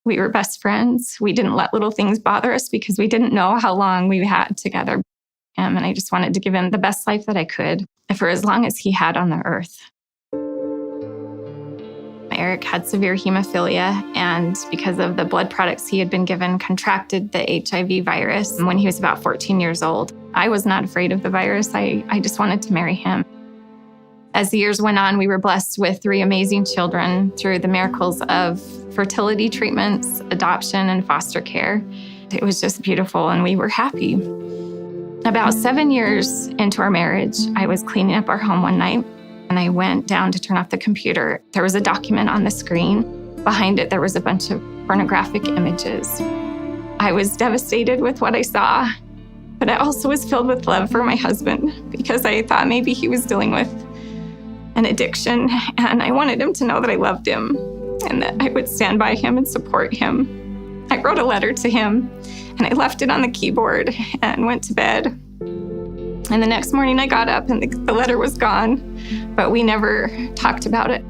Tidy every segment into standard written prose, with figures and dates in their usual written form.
We were best friends. We didn't let little things bother us because we didn't know how long we had together. And I just wanted to give him the best life that I could for as long as he had on the earth. Eric had severe hemophilia, and because of the blood products he had been given, contracted the HIV virus when he was about 14 years old. I was not afraid of the virus. I just wanted to marry him. As the years went on, we were blessed with 3 amazing children through the miracles of fertility treatments, adoption, and foster care. It was just beautiful, and we were happy. About 7 years into our marriage, I was cleaning up our home one night, and I went down to turn off the computer. There was a document on the screen. Behind it, there was a bunch of pornographic images. I was devastated with what I saw, but I also was filled with love for my husband because I thought maybe he was dealing with an addiction, and I wanted him to know that I loved him and that I would stand by him and support him. I wrote a letter to him, and I left it on the keyboard and went to bed. And the next morning I got up and the letter was gone, but we never talked about it.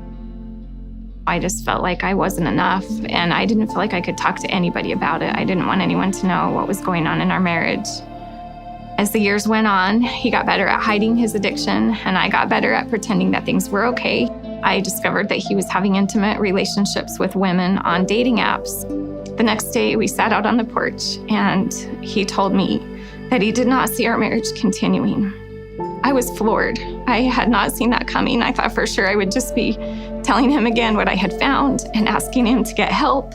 I just felt like I wasn't enough, and I didn't feel like I could talk to anybody about it. I didn't want anyone to know what was going on in our marriage. As the years went on, he got better at hiding his addiction, and I got better at pretending that things were okay. I discovered that he was having intimate relationships with women on dating apps. The next day, we sat out on the porch, and he told me that he did not see our marriage continuing. I was floored. I had not seen that coming. I thought for sure I would just be telling him again what I had found and asking him to get help.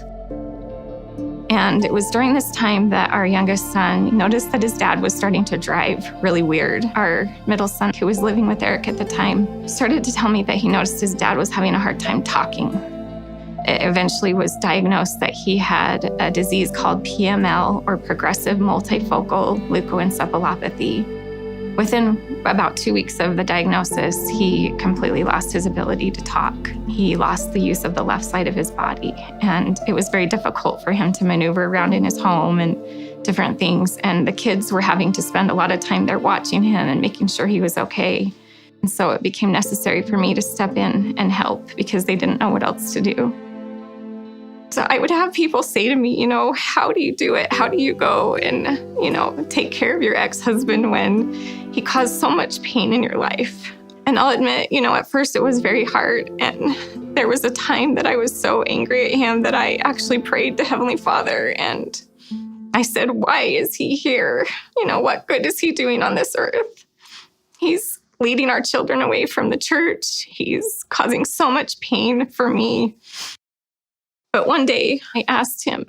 And it was during this time that our youngest son noticed that his dad was starting to drive really weird. Our middle son, who was living with Eric at the time, started to tell me that he noticed his dad was having a hard time talking. It eventually was diagnosed that he had a disease called PML, or progressive multifocal leukoencephalopathy. Within about 2 weeks of the diagnosis, he completely lost his ability to talk. He lost the use of the left side of his body, and it was very difficult for him to maneuver around in his home and different things. And the kids were having to spend a lot of time there watching him and making sure he was okay. And so it became necessary for me to step in and help because they didn't know what else to do. So I would have people say to me, how do you do it? How do you go and, take care of your ex-husband when he caused so much pain in your life? And I'll admit, at first it was very hard. And there was a time that I was so angry at him that I actually prayed to Heavenly Father. And I said, why is he here? What good is he doing on this earth? He's leading our children away from the church. He's causing so much pain for me. But one day I asked him,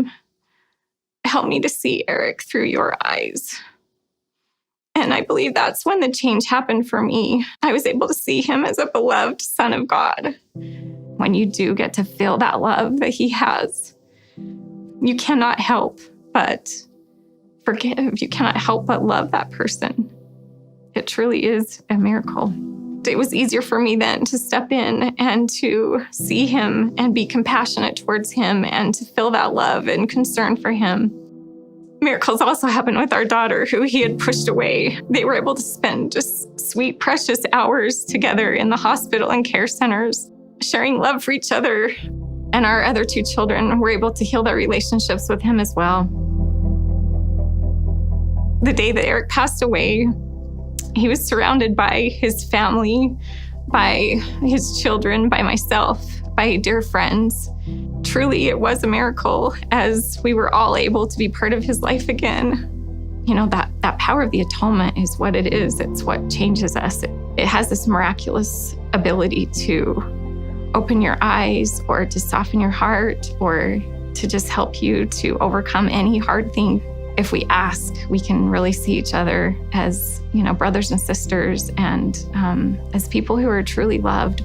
help me to see Eric through your eyes. And I believe that's when the change happened for me. I was able to see him as a beloved son of God. When you do get to feel that love that he has, you cannot help but forgive. You cannot help but love that person. It truly is a miracle. It was easier for me then to step in and to see him and be compassionate towards him and to feel that love and concern for him. Miracles also happened with our daughter, who he had pushed away. They were able to spend just sweet, precious hours together in the hospital and care centers, sharing love for each other. And our other 2 children were able to heal their relationships with him as well. The day that Eric passed away, he was surrounded by his family, by his children, by myself, by dear friends. Truly, it was a miracle as we were all able to be part of his life again. That power of the atonement is what it is. It's what changes us. It has this miraculous ability to open your eyes or to soften your heart or to just help you to overcome any hard thing. If we ask, we can really see each other as, brothers and sisters and as people who are truly loved.